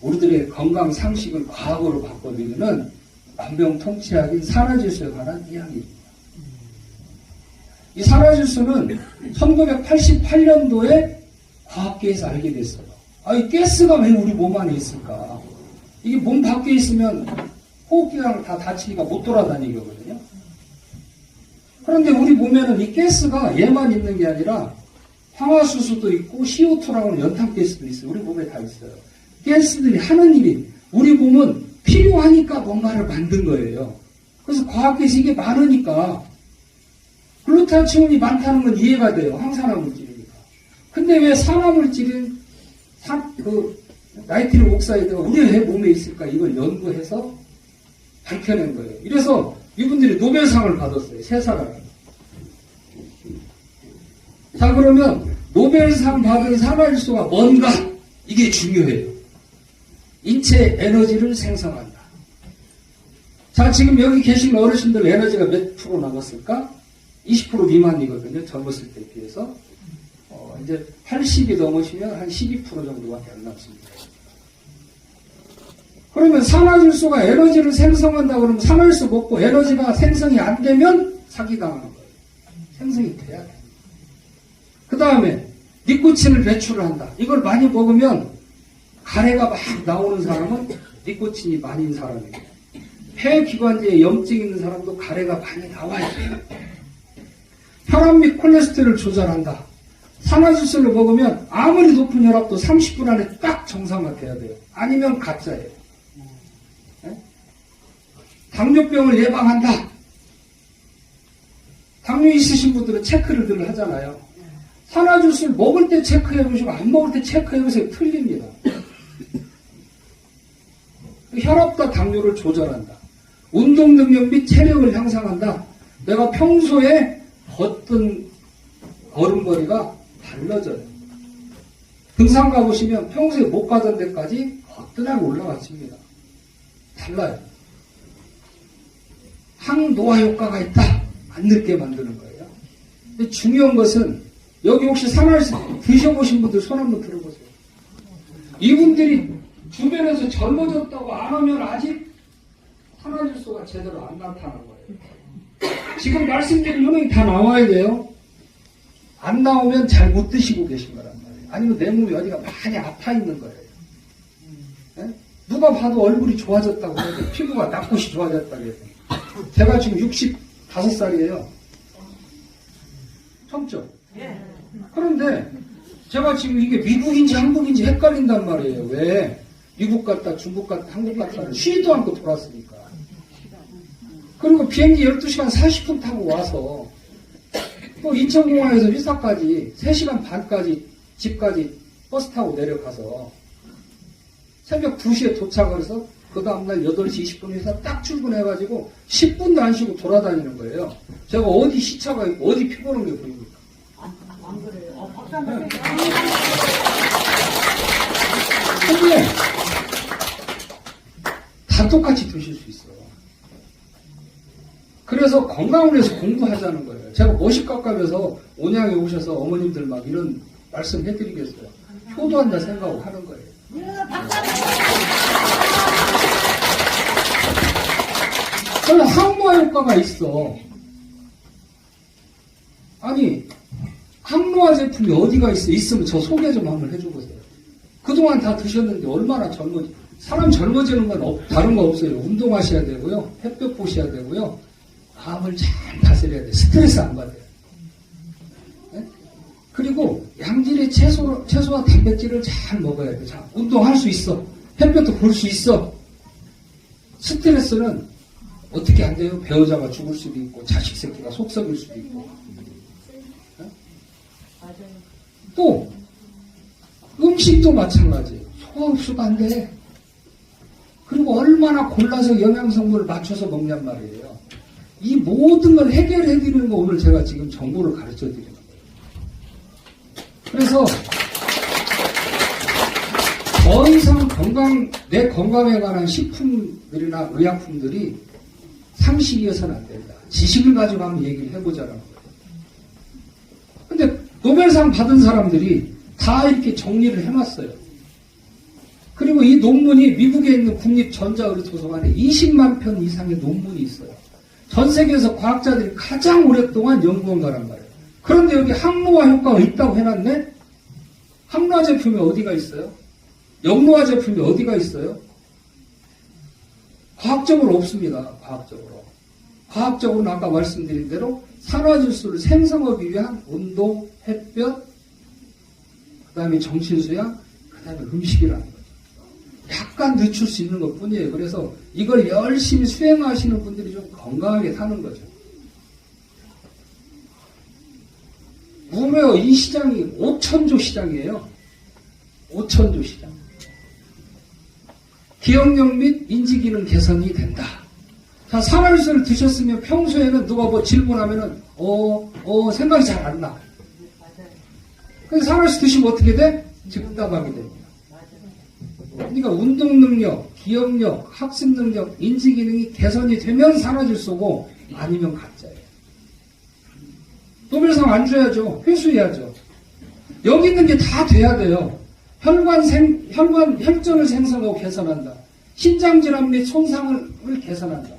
우리들의 건강 상식을 과학으로 바꿔드리는 만병통치약인 산화질소에 관한 이야기입니다. 이 산화질소는 1988년도에 과학계에서 알게 됐어요. 이 가스가 왜 우리 몸 안에 있을까? 이게 몸 밖에 있으면 호흡기랑 다 다치니까 못 돌아다니거든요. 그런데 우리 몸에는 이 가스가 얘만 있는 게 아니라 황화수소도 있고 CO2라고 하는 연탄가스도 있어요. 우리 몸에 다 있어요. 가스들이 하는 일이 우리 몸은 필요하니까 뭔가를 만든 거예요. 그래서 과학계에서 이게 많으니까 글루타치온이 많다는 건 이해가 돼요. 항산화 물질이니까. 근데 왜 산화물질인 나이트릭 옥사이드가 우리 몸에 있을까? 이걸 연구해서 밝혀낸 거예요. 이래서 이분들이 노벨상을 받았어요. 세 사람이. 자, 그러면 노벨상 받은 산화질소가 뭔가? 이게 중요해요. 인체 에너지를 생성한다. 자, 지금 여기 계신 어르신들 에너지가 몇 프로 남았을까? 20% 미만이거든요. 젊었을 때에 비해서. 이제 80이 넘으시면 한 12% 정도밖에 안 남습니다. 그러면 산화질소가 에너지를 생성한다 그러면 산화질소 먹고 에너지가 생성이 안 되면 사기당하는 거예요. 생성이 돼야 돼요. 그 다음에 니코틴을 배출을 한다. 이걸 많이 먹으면 가래가 막 나오는 사람은 니코틴이 많은 사람이에요. 폐기관지에 염증 있는 사람도 가래가 많이 나와야 돼요. 혈압 및 콜레스테롤을 조절한다. 산화질소를 먹으면 아무리 높은 혈압도 30분 안에 딱 정상화돼야 돼요. 아니면 가짜예요. 네? 당뇨병을 예방한다. 당뇨 있으신 분들은 체크를 늘 하잖아요. 산화질소를 먹을 때 체크해보시고 안 먹을 때 체크해보세요. 틀립니다. 혈압과 당뇨를 조절한다. 운동 능력 및 체력을 향상한다. 내가 평소에 걷던 걸음걸이가 달라져요. 등산 가보시면 평소에 못 가던 데까지 거뜬하게 올라가십니다. 달라요. 항노화 효과가 있다. 안 늙게 만드는 거예요. 근데 중요한 것은 여기 혹시 산화질소 드셔보신 분들 손 한번 들어보세요. 이분들이 주변에서 젊어졌다고 안 하면 아직 산화질소가 제대로 안 나타난 거예요. 지금 말씀드린 효능이 다 나와야 돼요. 안 나오면 잘 못 드시고 계신 거란 말이에요. 아니면 내 몸이 어디가 많이 아파 있는 거예요. 네? 누가 봐도 얼굴이 좋아졌다고 해도 피부가 납굿이 좋아졌다고 해도. 제가 지금 65살이에요. 젊죠? 그런데 제가 지금 이게 미국인지 한국인지 헷갈린단 말이에요. 왜? 미국 갔다 중국 갔다 한국 갔다를 쉬지도 않고 돌았으니까. 그리고 비행기 12시간 40분 타고 와서 또 인천공항에서 회사까지 3시간 반까지 집까지 버스 타고 내려가서 새벽 2시에 도착을 해서 그 다음날 8시 20분 회사 딱 출근해가지고 10분도 안 쉬고 돌아다니는 거예요. 제가 어디 시차가 있고 어디 피곤한 게 보입니까? 안 그래요. 박수 한번 네. 해주세요. 근데 다 똑같이 드실 수 있어요. 그래서 건강을 위해서 공부하자는 거예요. 제가 모식각감에서 온양에 오셔서 어머님들 막 이런 말씀 해드리겠어요. 효도한다 생각하고 하는 거예요. 그래서 항노화 효과가 있어. 아니 항노화 제품이 어디가 있어? 있으면 저 소개 좀 한번 해줘보세요. 그동안 다 드셨는데 얼마나 사람 젊어지는 건 다른 거 없어요. 운동하셔야 되고요. 햇볕 보셔야 되고요. 마음을 잘 다스려야 돼요. 스트레스 안 받아요. 네? 그리고 양질의 채소와 단백질을 잘 먹어야 돼요. 자, 운동할 수 있어. 햇볕도 볼 수 있어. 스트레스는 어떻게 안 돼요? 배우자가 죽을 수도 있고 자식 새끼가 속 썩일 수도 있고. 네? 또 음식도 마찬가지예요. 소화 흡수가 안 돼. 그리고 얼마나 골라서 영양성분을 맞춰서 먹냔 말이에요. 이 모든 걸 해결해 드리는 거 오늘 제가 지금 정보를 가르쳐 드리는 거예요. 그래서 더 이상 내 건강에 관한 식품들이나 의약품들이 상식이어서는 안 된다. 지식을 가지고 한번 얘기를 해보자라는 거예요. 근데 노벨상 받은 사람들이 다 이렇게 정리를 해놨어요. 그리고 이 논문이 미국에 있는 국립전자의료도서관에 20만 편 이상의 논문이 있어요. 전 세계에서 과학자들이 가장 오랫동안 연구한 거란 말이에요. 그런데 여기 항노화 효과가 있다고 해놨네? 항노화 제품이 어디가 있어요? 역노화 제품이 어디가 있어요? 과학적으로 없습니다. 과학적으로. 과학적으로는 아까 말씀드린 대로 산화질소를 생성하기 위한 운동, 햇볕, 그 다음에 정신수양, 그 다음에 음식이라는 거죠. 약간 늦출 수 있는 것 뿐이에요. 그래서 이걸 열심히 수행하시는 분들이 좀 건강하게 사는 거죠. 무려 이 시장이 5천조 시장이에요. 5천조 시장. 기억력 및 인지기능 개선이 된다. 자, 산화질소를 드셨으면 평소에는 누가 뭐 질문하면은, 생각이 잘 안 나. 근데 산화질소 드시면 어떻게 돼? 즉답하게 됩니다. 그러니까 운동 능력, 기억력, 학습 능력, 인지 기능이 개선이 되면 산화질소고 아니면 가짜예요. 노벨상 안 줘야죠. 회수해야죠. 여기 있는 게 다 돼야 돼요. 혈전을 생성하고 개선한다. 신장질환 및 손상을 개선한다.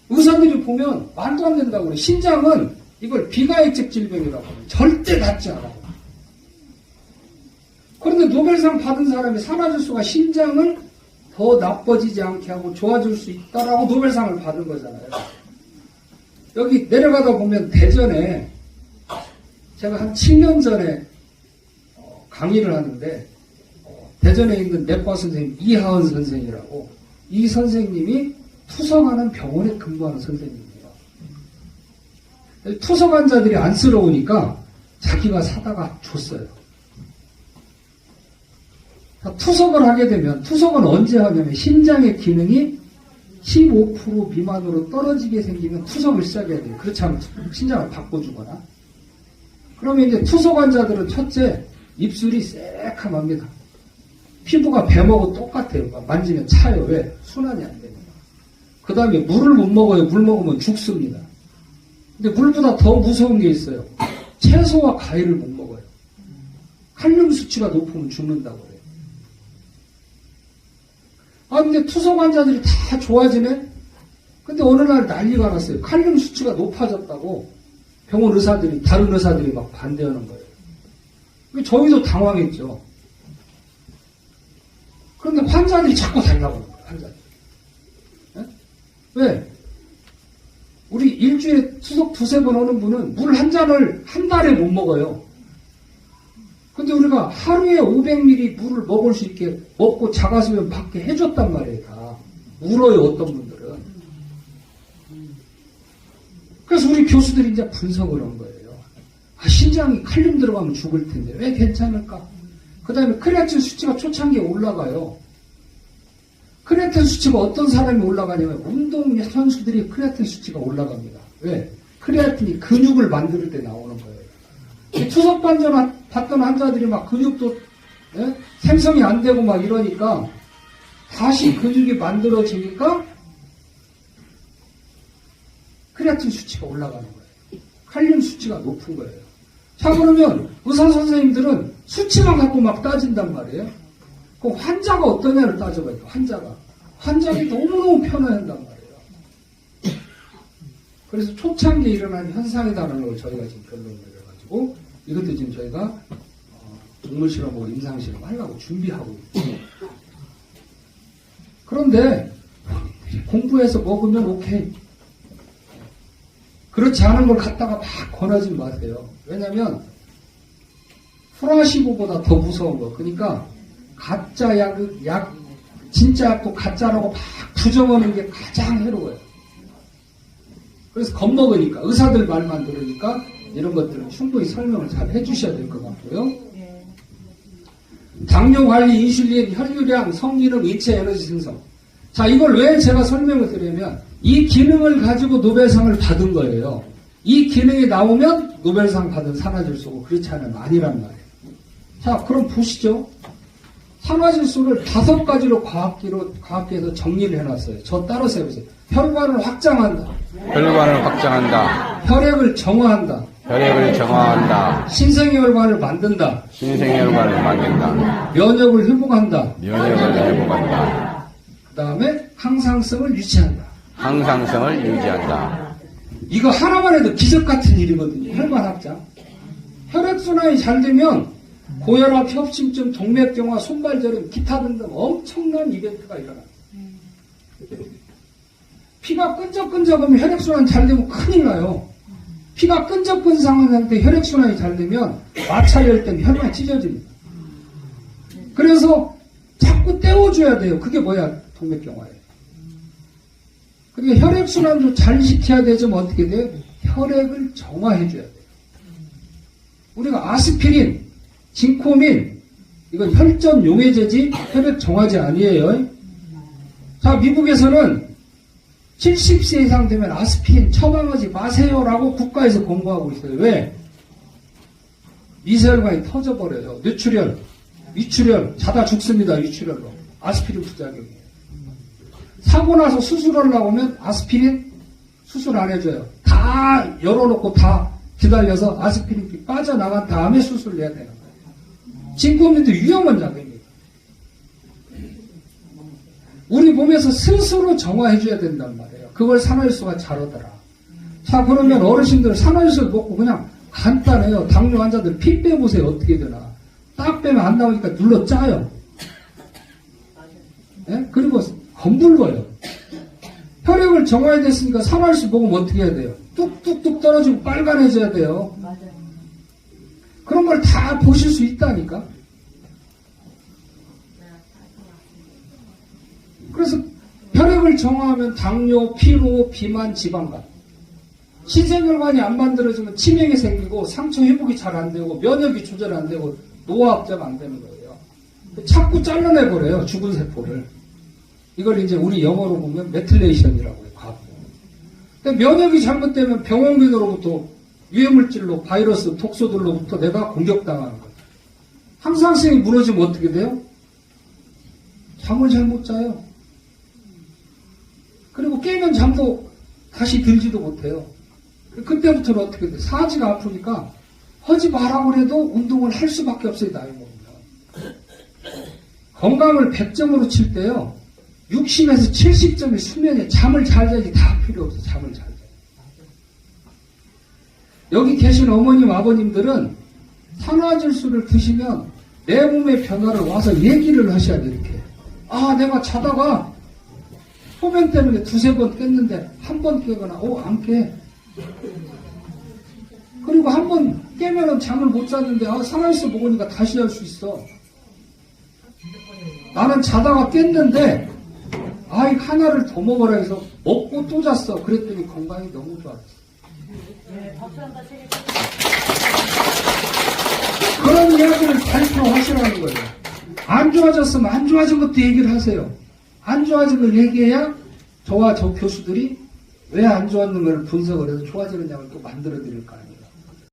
의사들이 보면 말도 안 된다고 그래요. 신장은 이걸 비가역적 질병이라고 해요. 절대 낫지 않아요. 그런데 노벨상 받은 사람이 산화질소가 신장을 더 나빠지지 않게 하고 좋아질 수 있다라고 노벨상을 받은 거잖아요. 여기 내려가다 보면 대전에 제가 한 7년 전에 강의를 하는데 대전에 있는 내과 선생님 이하은 선생이라고 이 선생님이 투석하는 병원에 근무하는 선생님이에요. 투석 환자들이 안쓰러우니까 자기가 사다가 줬어요. 투석을 하게 되면 투석은 언제 하냐면 심장의 기능이 15% 미만으로 떨어지게 생기면 투석을 시작해야 돼요. 그렇지 않으면 심장을 바꿔주거나. 그러면 이제 투석 환자들은 첫째 입술이 새카맣니다. 피부가 뱀하고 똑같아요. 만지면 차요. 왜? 순환이 안 됩니다. 그 다음에 물을 못 먹어요. 물 먹으면 죽습니다. 근데 물보다 더 무서운 게 있어요. 채소와 과일을 못 먹어요. 칼륨 수치가 높으면 죽는다고 해요. 근데 투석 환자들이 다 좋아지네? 근데 어느 날 난리가 났어요. 칼륨 수치가 높아졌다고 병원 의사들이, 다른 의사들이 막 반대하는 거예요. 저희도 당황했죠. 그런데 환자들이 자꾸 달라고 하는 거예요, 환자들. 네? 왜? 우리 일주일에 투석 2-3번 오는 분은 물 한 잔을 한 달에 못 먹어요. 근데 우리가 하루에 500ml 물을 먹을 수 있게 먹고 자가수면 받게 해줬단 말이에요, 다. 울어요, 어떤 분들은. 그래서 우리 교수들이 이제 분석을 한 거예요. 신장이 칼륨 들어가면 죽을 텐데 왜 괜찮을까? 그 다음에 크레아틴 수치가 초창기에 올라가요. 크레아틴 수치가 어떤 사람이 올라가냐면 운동 선수들이 크레아틴 수치가 올라갑니다. 왜? 크레아틴이 근육을 만들 때 나오는 거예요. 투석 받던 환자들이 막 근육도 생성이 안 되고 막 이러니까 다시 근육이 만들어지니까 크레아틴 수치가 올라가는 거예요. 칼륨 수치가 높은 거예요. 자, 그러면 의사 선생님들은 수치만 갖고 막 따진단 말이에요. 그 환자가 어떠냐를 따져봐요. 환자가 너무너무 편해한단 말이에요. 그래서 초창기에 일어난 현상이다라는 걸 저희가 지금 결론을 내려가지고 이것도 지금 저희가 동물 실험하고 임상 실험 하려고 준비하고 있어요. 그런데 공부해서 먹으면 오케이. 그렇지 않은 걸 갖다가 막 권하지 마세요. 왜냐면 플라시보보다 더 무서운 거. 그러니까 가짜 약 진짜 약도 가짜라고 막 부정하는 게 가장 해로워요. 그래서 겁먹으니까 의사들 말만 들으니까 이런 것들은 충분히 설명을 잘 해주셔야 될 것 같고요. 당뇨 관리, 인슐린, 혈류량, 성기능, 인체 에너지 생성. 자, 이걸 왜 제가 설명을 드리냐면 이 기능을 가지고 노벨상을 받은 거예요. 이 기능이 나오면 노벨상 받은 산화질소고 그렇지 않으면 아니란 말이에요. 자, 그럼 보시죠. 산화질소를 5가지로 과학계에서 정리를 해놨어요. 저 따라서 해보세요. 혈관을 확장한다. 혈관을 확장한다. 혈액을 정화한다. 혈액을 정화한다. 신생혈관을 만든다. 신생혈관을 만든다. 면역을 회복한다. 면역을 회복한다. 그 다음에 항상성을 유지한다. 항상성을 유지한다. 이거 하나만 해도 기적 같은 일이거든요. 혈관학자. 혈액순환이 잘 되면 고혈압, 협심증, 동맥경화, 손발저림, 기타 등등 엄청난 이벤트가 일어납니다. 피가 끈적끈적하면 혈액순환 잘 되면 큰일 나요. 피가 끈적끈적한 상태 혈액순환이 잘 되면 마찰열 때문에 혈관이 찢어집니다. 그래서 자꾸 떼어줘야 돼요. 그게 뭐야? 동맥경화예요. 그러니까 혈액순환도 잘 시켜야 되지만 어떻게 돼요? 혈액을 정화해줘야 돼요. 우리가 아스피린, 진코민, 이건 혈전 용해제지 혈액 정화제 아니에요. 자, 미국에서는 70세 이상 되면 아스피린 처방하지 마세요라고 국가에서 권고하고 있어요. 왜? 미세혈관이 터져버려요. 뇌출혈, 위출혈, 자다 죽습니다. 위출혈로. 아스피린 부작용이에요. 사고 나서 수술하려고 하면 아스피린 수술 안 해줘요. 다 열어놓고 다 기다려서 아스피린이 빠져나간 다음에 수술을 해야 되는 거예요. 진코민도 위험한 작용입니다. 우리 몸에서 스스로 정화해줘야 된단 말이에요. 그걸 산화효소가 잘하더라. 자, 그러면 어르신들 산화효소를 먹고 그냥 간단해요. 당뇨 환자들 피 빼보세요. 어떻게 되나. 딱 빼면 안 나오니까 눌러 짜요. 네? 그리고 검붉어요. 혈액을 정화해야 됐으니까 산화효소 먹으면 어떻게 해야 돼요? 뚝뚝뚝 떨어지고 빨간해져야 돼요. 맞아요. 그런 걸 다 보실 수 있다니까. 그래서 혈액을 정화하면 당뇨, 피로, 비만, 지방간. 신생혈관이 안 만들어지면 치명이 생기고 상처 회복이 잘 안 되고 면역이 조절 안 되고 노화합자가 안 되는 거예요. 자꾸 잘라내버려요. 죽은 세포를. 이걸 이제 우리 영어로 보면 메틸레이션이라고 해요. 과부. 근데 면역이 잘못되면 병원균으로부터 유해물질로 바이러스, 독소들로부터 내가 공격당하는 거예요. 항상성이 무너지면 어떻게 돼요? 잠을 잘 못 자요. 그리고 깨면 잠도 다시 들지도 못해요. 그때부터는 어떻게 돼요? 사지가 아프니까 하지 말라고 해도 운동을 할 수밖에 없어요. 나이 먹으면. 건강을 100점으로 칠 때요. 60에서 70점이 수면에 잠을 잘 자야지 다 필요 없어. 잠을 잘 자요. 여기 계신 어머님, 아버님들은 산화질소를 드시면 내 몸의 변화를 와서 얘기를 하셔야 돼요. 이렇게. 아, 내가 자다가 소변 때문에 두세 번 깼는데 한 번 깨거나 안 깨. 그리고 한 번 깨면은 잠을 못 잤는데 산화질소 먹으니까 다시 할 수 있어. 나는 자다가 깼는데 하나를 더 먹어라 해서 먹고 또 잤어. 그랬더니 건강이 너무 좋았어. 네, 박수 한번 치겠습니다. 그런 이야기를 발표하시라는 거예요. 안 좋아졌으면 안 좋아진 것도 얘기를 하세요. 안 좋아진 걸 얘기해야 저와 저 교수들이 왜 안 좋았는 걸 분석을 해서 좋아지는 약을 또 만들어 드릴 거 아니에요.